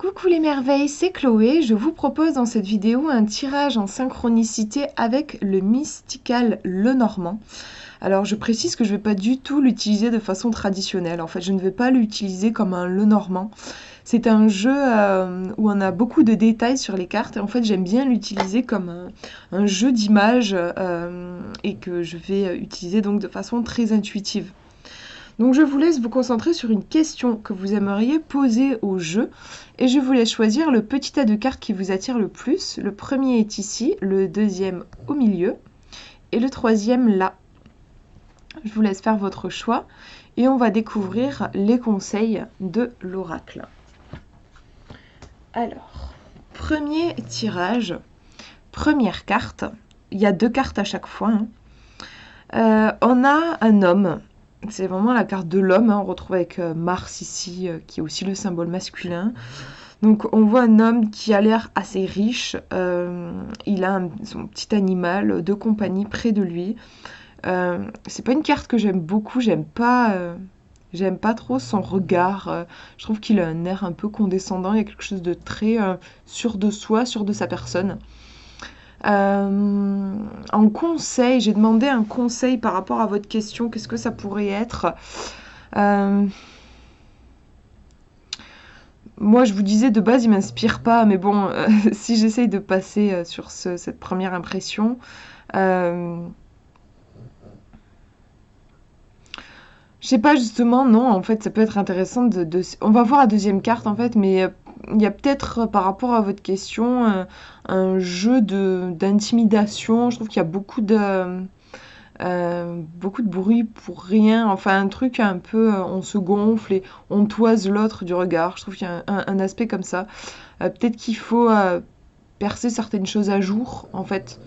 Coucou les merveilles, c'est Chloé. Je vous propose dans cette vidéo un tirage en synchronicité avec le Mystical Lenormand. Alors je précise que je ne vais pas du tout l'utiliser de façon traditionnelle. En fait, je ne vais pas l'utiliser comme un Lenormand. C'est un jeu où on a beaucoup de détails sur les cartes et en fait j'aime bien l'utiliser comme un jeu d'images et que je vais utiliser donc de façon très intuitive. Donc je vous laisse vous concentrer sur une question que vous aimeriez poser au jeu et je vous laisse choisir le petit tas de cartes qui vous attire le plus. Le premier est ici, le deuxième au milieu et le troisième là. Je vous laisse faire votre choix et on va découvrir les conseils de l'oracle. Alors, premier tirage, première carte. Il y a 2 cartes à chaque fois. On a un homme. C'est vraiment la carte de l'homme, on retrouve avec Mars ici, qui est aussi le symbole masculin. Donc on voit un homme qui a l'air assez riche, il a son petit animal de compagnie près de lui. C'est pas une carte que j'aime beaucoup, j'aime pas trop son regard, je trouve qu'il a un air un peu condescendant, il y a quelque chose de très sûr de soi, sûr de sa personne. En conseil, j'ai demandé un conseil par rapport à votre question, qu'est-ce que ça pourrait être? Moi, je vous disais, de base, il m'inspire pas, mais bon, si j'essaye de passer sur cette première impression, je sais pas, justement, non, en fait, ça peut être intéressant on va voir la deuxième carte, en fait, mais il y a peut-être, par rapport à votre question, un jeu d'intimidation. Je trouve qu'il y a beaucoup de bruit pour rien. Enfin, un truc un peu, on se gonfle et on toise l'autre du regard. Je trouve qu'il y a un aspect comme ça. Peut-être qu'il faut percer certaines choses à jour, en fait.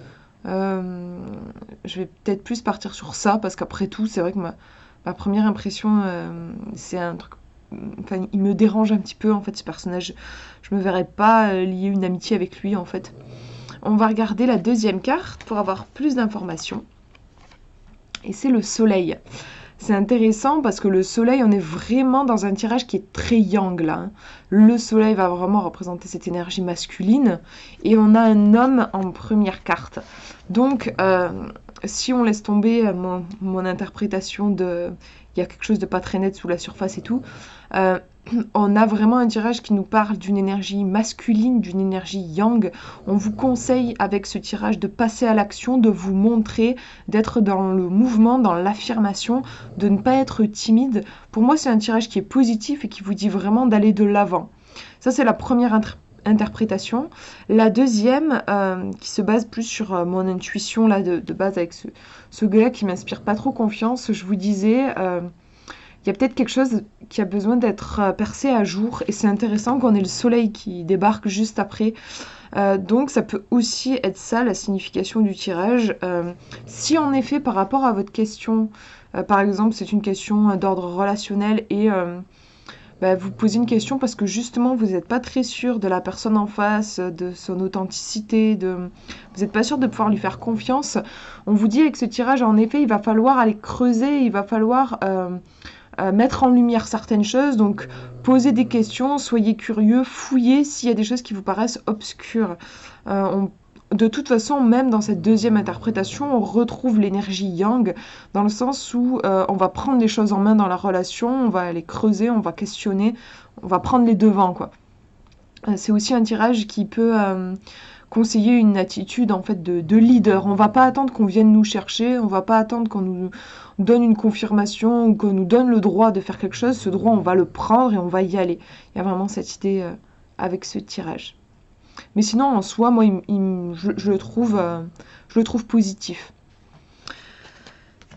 Je vais peut-être plus partir sur ça, parce qu'après tout, c'est vrai que ma première impression, c'est un truc. Enfin, il me dérange un petit peu, en fait, ce personnage. Je me verrais pas lier une amitié avec lui, en fait. On va regarder la deuxième carte pour avoir plus d'informations. Et c'est le soleil. C'est intéressant parce que le soleil, on est vraiment dans un tirage qui est très yang là. Hein. Le soleil va vraiment représenter cette énergie masculine. Et on a un homme en première carte. Donc, si on laisse tomber mon interprétation de... Il y a quelque chose de pas très net sous la surface et tout. On a vraiment un tirage qui nous parle d'une énergie masculine, d'une énergie yang. On vous conseille avec ce tirage de passer à l'action, de vous montrer, d'être dans le mouvement, dans l'affirmation, de ne pas être timide. Pour moi, c'est un tirage qui est positif et qui vous dit vraiment d'aller de l'avant. Ça, c'est la première interprétation. La deuxième, qui se base plus sur mon intuition là de base avec ce gars qui m'inspire pas trop confiance, je vous disais, il y a peut-être quelque chose qui a besoin d'être percé à jour et c'est intéressant qu'on ait le soleil qui débarque juste après. Donc ça peut aussi être ça la signification du tirage. Si en effet par rapport à votre question, par exemple c'est une question d'ordre relationnel et vous posez une question parce que justement vous n'êtes pas très sûr de la personne en face, de son authenticité, vous n'êtes pas sûr de pouvoir lui faire confiance, on vous dit avec ce tirage en effet il va falloir aller creuser, il va falloir mettre en lumière certaines choses, donc posez des questions, soyez curieux, fouillez s'il y a des choses qui vous paraissent obscures. De toute façon, même dans cette deuxième interprétation, on retrouve l'énergie yang, dans le sens où on va prendre les choses en main dans la relation, on va aller creuser, on va questionner, on va prendre les devants, quoi. C'est aussi un tirage qui peut conseiller une attitude en fait de leader. On va pas attendre qu'on vienne nous chercher, on va pas attendre qu'on nous donne une confirmation ou qu'on nous donne le droit de faire quelque chose. Ce droit, on va le prendre et on va y aller. Il y a vraiment cette idée avec ce tirage. Mais sinon, en soi, moi, je le trouve positif.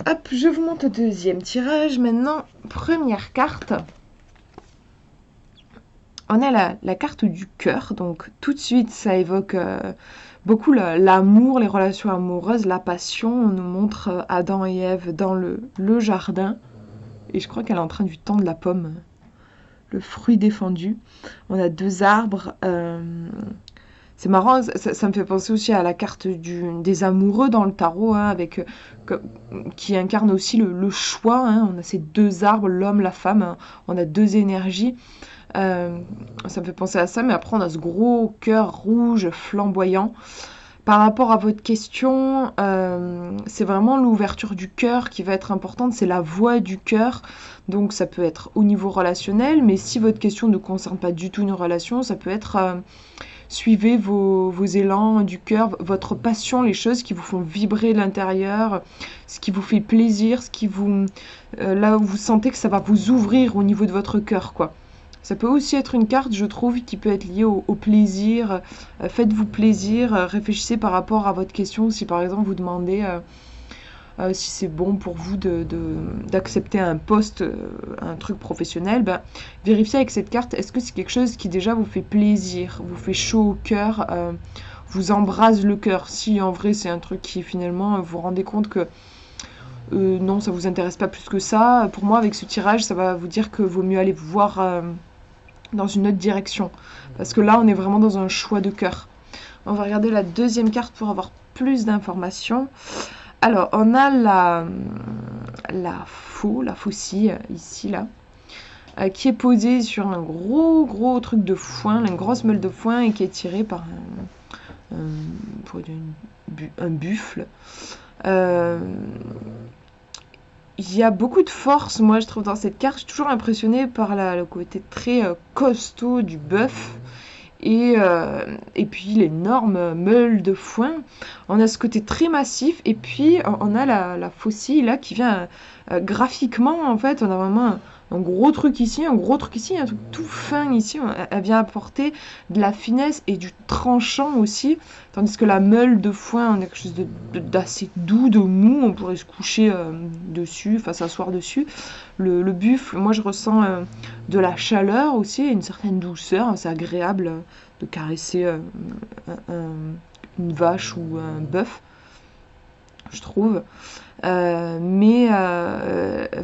Hop, je vous montre le deuxième tirage. Maintenant, première carte. On a la carte du cœur, donc tout de suite ça évoque beaucoup l'amour, les relations amoureuses, la passion. On nous montre Adam et Ève dans le jardin, et je crois qu'elle est en train de tendre la pomme, le fruit défendu. On a 2 arbres, c'est marrant, ça me fait penser aussi à la carte des amoureux dans le tarot, hein, qui incarne aussi le choix. Hein. On a ces 2 arbres, l'homme, la femme, hein. On a 2 énergies. ça me fait penser à ça, mais après on a ce gros cœur rouge flamboyant. Par rapport à votre question, c'est vraiment l'ouverture du cœur qui va être importante, c'est la voix du cœur. Donc ça peut être au niveau relationnel, mais si votre question ne concerne pas du tout une relation, ça peut être suivez vos élans du cœur, votre passion, les choses qui vous font vibrer l'intérieur, ce qui vous fait plaisir, ce qui vous là où vous sentez que ça va vous ouvrir au niveau de votre cœur, quoi. Ça peut aussi être une carte, je trouve, qui peut être liée au plaisir. Faites-vous plaisir, réfléchissez par rapport à votre question. Si par exemple vous demandez si c'est bon pour vous d'accepter un poste, un truc professionnel, ben, vérifiez avec cette carte, est-ce que c'est quelque chose qui déjà vous fait plaisir, vous fait chaud au cœur, vous embrase le cœur. Si en vrai c'est un truc qui finalement vous vous rendez compte que non, ça vous intéresse pas plus que ça, pour moi avec ce tirage, ça va vous dire que vaut mieux aller voir dans une autre direction. Parce que là, on est vraiment dans un choix de cœur. On va regarder la deuxième carte pour avoir plus d'informations. Alors, on a la faucille, ici, là, qui est posée sur un gros truc de foin, une grosse meule de foin, et qui est tirée par un buffle. Il y a beaucoup de force, moi je trouve, dans cette carte. Je suis toujours impressionnée par le côté très costaud du bœuf et puis l'énorme meule de foin. On a ce côté très massif et puis on a la faucille là qui vient graphiquement, en fait, on a vraiment un gros truc ici, un truc tout fin ici. Elle vient apporter de la finesse et du tranchant aussi, tandis que la meule de foin, on a quelque chose d'assez doux, de mou, on pourrait se coucher dessus, enfin s'asseoir dessus. Le buffle, moi je ressens de la chaleur aussi, une certaine douceur, c'est agréable de caresser une vache ou un bœuf, je trouve. Mais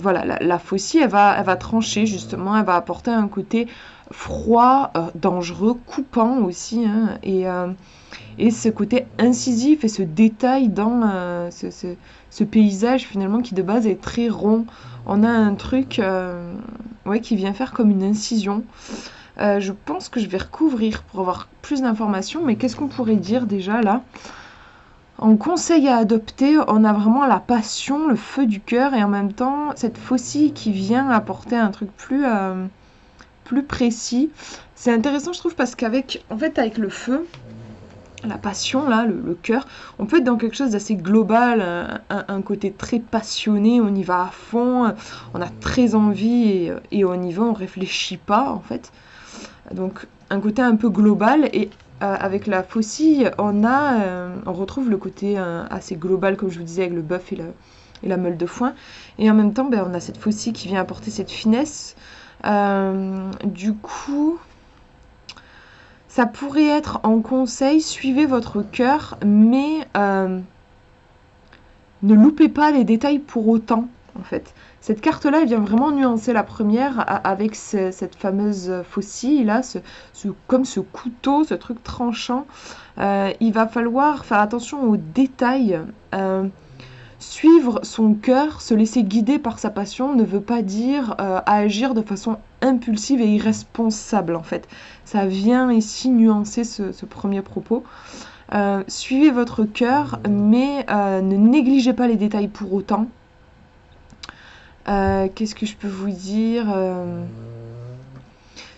voilà, la faucille, elle va trancher justement, elle va apporter un côté froid, dangereux, coupant aussi, hein, et ce côté incisif et ce détail dans ce paysage finalement qui de base est très rond. On a un truc ouais, qui vient faire comme une incision. Je pense que je vais recouvrir pour avoir plus d'informations, mais qu'est-ce qu'on pourrait dire déjà là ? En conseil à adopter, on a vraiment la passion, le feu du cœur, et en même temps cette faucille qui vient apporter un truc plus précis. C'est intéressant, je trouve, parce qu'avec avec le feu, la passion, là, le cœur, on peut être dans quelque chose d'assez global, un côté très passionné, on y va à fond, on a très envie et on y va, on réfléchit pas en fait. Donc un côté un peu global, et avec la faucille, on retrouve le côté assez global, comme je vous disais, avec le bœuf et la meule de foin. Et en même temps, on a cette faucille qui vient apporter cette finesse. Du coup, ça pourrait être en conseil, suivez votre cœur, mais ne loupez pas les détails pour autant, en fait. Cette carte-là, elle vient vraiment nuancer la première avec cette fameuse faucille, là, comme ce couteau, ce truc tranchant. Il va falloir faire attention aux détails. Suivre son cœur, se laisser guider par sa passion ne veut pas dire agir de façon impulsive et irresponsable, en fait. Ça vient ici nuancer ce premier propos. Suivez votre cœur, mais ne négligez pas les détails pour autant. Qu'est-ce que je peux vous dire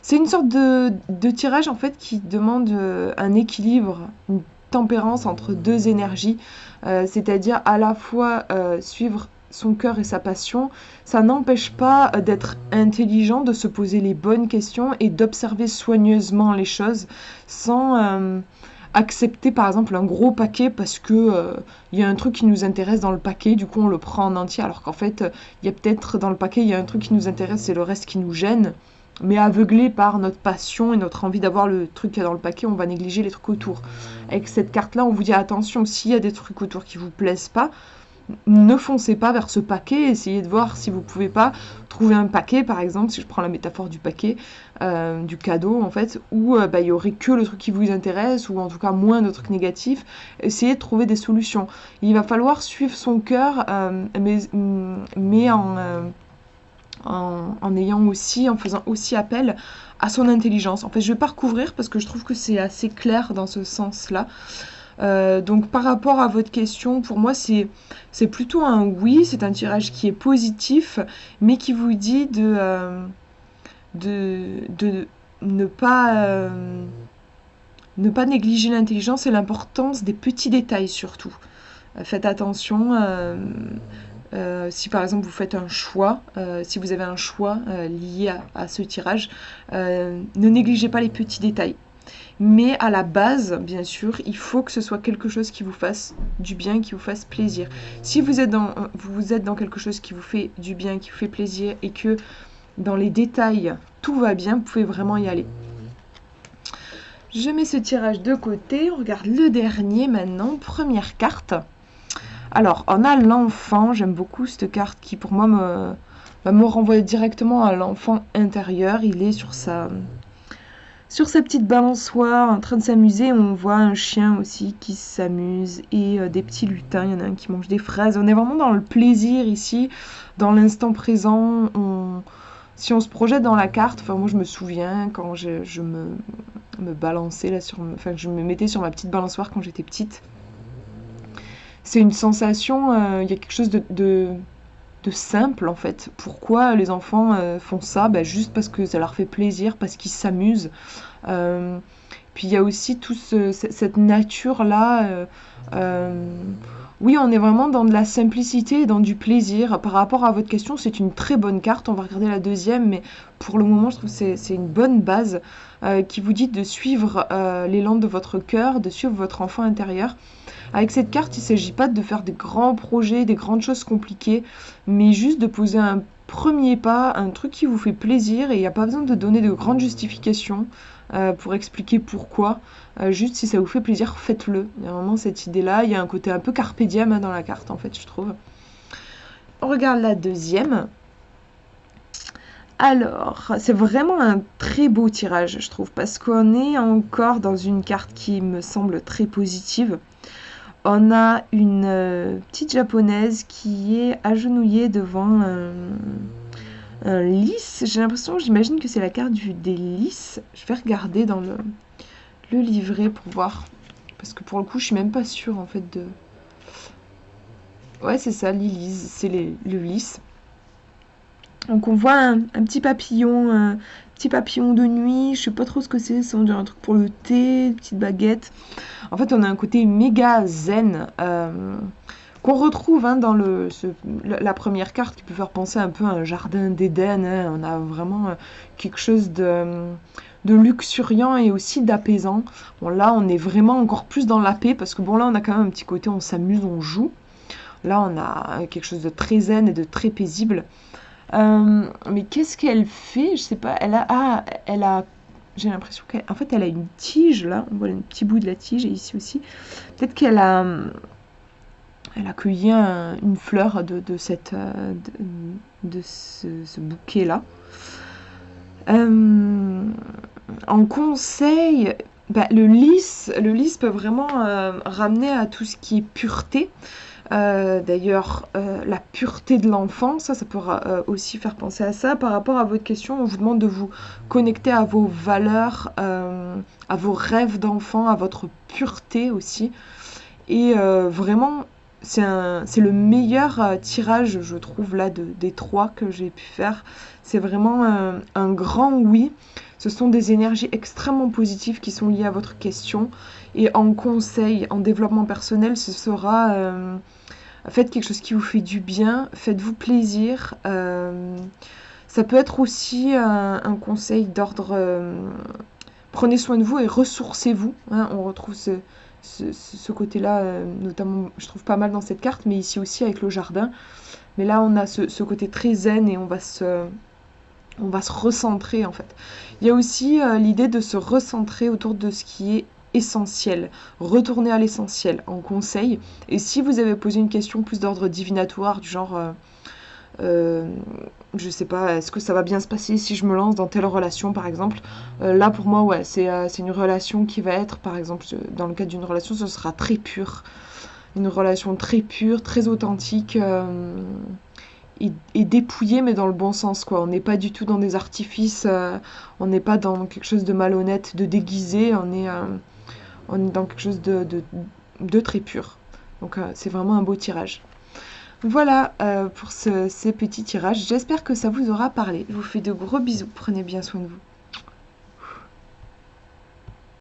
C'est une sorte de tirage en fait qui demande un équilibre, une tempérance entre deux énergies, c'est-à-dire à la fois suivre son cœur et sa passion. Ça n'empêche pas d'être intelligent, de se poser les bonnes questions et d'observer soigneusement les choses sans accepter par exemple un gros paquet parce que y a un truc qui nous intéresse dans le paquet, du coup on le prend en entier, alors qu'en fait il y a peut-être dans le paquet il y a un truc qui nous intéresse et le reste qui nous gêne, mais aveuglé par notre passion et notre envie d'avoir le truc qu'il y a dans le paquet, on va négliger les trucs autour. Avec cette carte là on vous dit attention, s'il y a des trucs autour qui vous plaisent pas, ne foncez pas vers ce paquet, essayez de voir si vous pouvez pas trouver un paquet, par exemple, si je prends la métaphore du paquet, du cadeau en fait, où il y aurait que le truc qui vous intéresse, ou en tout cas moins de trucs négatifs. Essayez de trouver des solutions. Il va falloir suivre son cœur, mais en faisant aussi appel à son intelligence. En fait, je vais pas recouvrir parce que je trouve que c'est assez clair dans ce sens-là. Donc par rapport à votre question, pour moi c'est plutôt un oui, c'est un tirage qui est positif, mais qui vous dit de ne pas négliger l'intelligence et l'importance des petits détails surtout. Faites attention, si par exemple vous faites un choix, si vous avez un choix lié à ce tirage, ne négligez pas les petits détails. Mais à la base, bien sûr, il faut que ce soit quelque chose qui vous fasse du bien, qui vous fasse plaisir. Si vous êtes dans quelque chose qui vous fait du bien, qui vous fait plaisir, et que dans les détails, tout va bien, vous pouvez vraiment y aller. Je mets ce tirage de côté, on regarde le dernier maintenant, première carte. Alors, on a l'enfant, j'aime beaucoup cette carte qui pour moi me renvoie directement à l'enfant intérieur. Il est sur sa petite balançoire en train de s'amuser. On voit un chien aussi qui s'amuse et des petits lutins. Il y en a un qui mange des fraises. On est vraiment dans le plaisir ici, dans l'instant présent. Si on se projette dans la carte, enfin moi je me souviens quand je me balançais là je me mettais sur ma petite balançoire quand j'étais petite. C'est une sensation, il y a quelque chose de simple en fait. Pourquoi les enfants font ça? Juste parce que ça leur fait plaisir, parce qu'ils s'amusent. Puis il y a aussi cette nature-là. Oui, on est vraiment dans de la simplicité et dans du plaisir. Par rapport à votre question, c'est une très bonne carte. On va regarder la deuxième, mais pour le moment, je trouve que c'est une bonne base qui vous dit de suivre l'élan de votre cœur, de suivre votre enfant intérieur. Avec cette carte, il ne s'agit pas de faire des grands projets, des grandes choses compliquées, mais juste de poser un premier pas, un truc qui vous fait plaisir, et il n'y a pas besoin de donner de grandes justifications pour expliquer pourquoi. Juste si ça vous fait plaisir, faites-le. Il y a vraiment cette idée-là, il y a un côté un peu carpe diem dans la carte en fait, je trouve. On regarde la deuxième. Alors, c'est vraiment un très beau tirage, je trouve, parce qu'on est encore dans une carte qui me semble très positive. On a une petite japonaise qui est agenouillée devant un lys. J'ai l'impression, j'imagine que c'est la carte des lys. Je vais regarder dans le livret pour voir. Parce que pour le coup, je suis même pas sûre en fait de... Ouais, c'est ça, l'Élise, c'est le lys. Donc on voit un petit papillon de nuit. Je sais pas trop ce que c'est, ça on dirait un truc pour le thé, une petite baguette. En fait, on a un côté méga zen qu'on retrouve dans la première carte qui peut faire penser un peu à un jardin d'Éden. On a vraiment quelque chose de luxuriant et aussi d'apaisant. Bon, là, on est vraiment encore plus dans la paix parce que bon, là, on a quand même un petit côté, on s'amuse, on joue. Là, on a quelque chose de très zen et de très paisible. Mais qu'est-ce qu'elle fait? Je sais pas. J'ai l'impression qu'en fait, elle a une tige là. On voit un petit bout de la tige et ici aussi. Peut-être qu'elle a cueilli une fleur de ce bouquet là. En conseil, le lys peut vraiment ramener à tout ce qui est pureté. D'ailleurs, la pureté de l'enfant, ça peut aussi faire penser à ça. Par rapport à votre question, on vous demande de vous connecter à vos valeurs, à vos rêves d'enfant, à votre pureté aussi. Et vraiment, c'est le meilleur tirage, je trouve, là, des trois que j'ai pu faire. C'est vraiment un grand oui. Ce sont des énergies extrêmement positives qui sont liées à votre question. Et en conseil, en développement personnel, ce sera... faites quelque chose qui vous fait du bien, faites-vous plaisir. Ça peut être aussi un conseil d'ordre... prenez soin de vous et ressourcez-vous. On retrouve ce côté-là, notamment, je trouve pas mal dans cette carte, mais ici aussi avec le jardin. Mais là, on a ce côté très zen et on va se recentrer en fait. Il y a aussi l'idée de se recentrer autour de ce qui est essentiel, retourner à l'essentiel en conseil. Et si vous avez posé une question plus d'ordre divinatoire, du genre je sais pas, est-ce que ça va bien se passer si je me lance dans telle relation par exemple, là pour moi ouais, c'est une relation qui va être, par exemple dans le cadre d'une relation, ce sera très pur, une relation très pure, très authentique, est dépouillé, mais dans le bon sens, quoi. On n'est pas du tout dans des artifices, on n'est pas dans quelque chose de malhonnête, de déguisé, on est dans quelque chose de très pur. Donc c'est vraiment un beau tirage. Voilà pour ces petits tirages. J'espère que ça vous aura parlé. Je vous fais de gros bisous. Prenez bien soin de vous.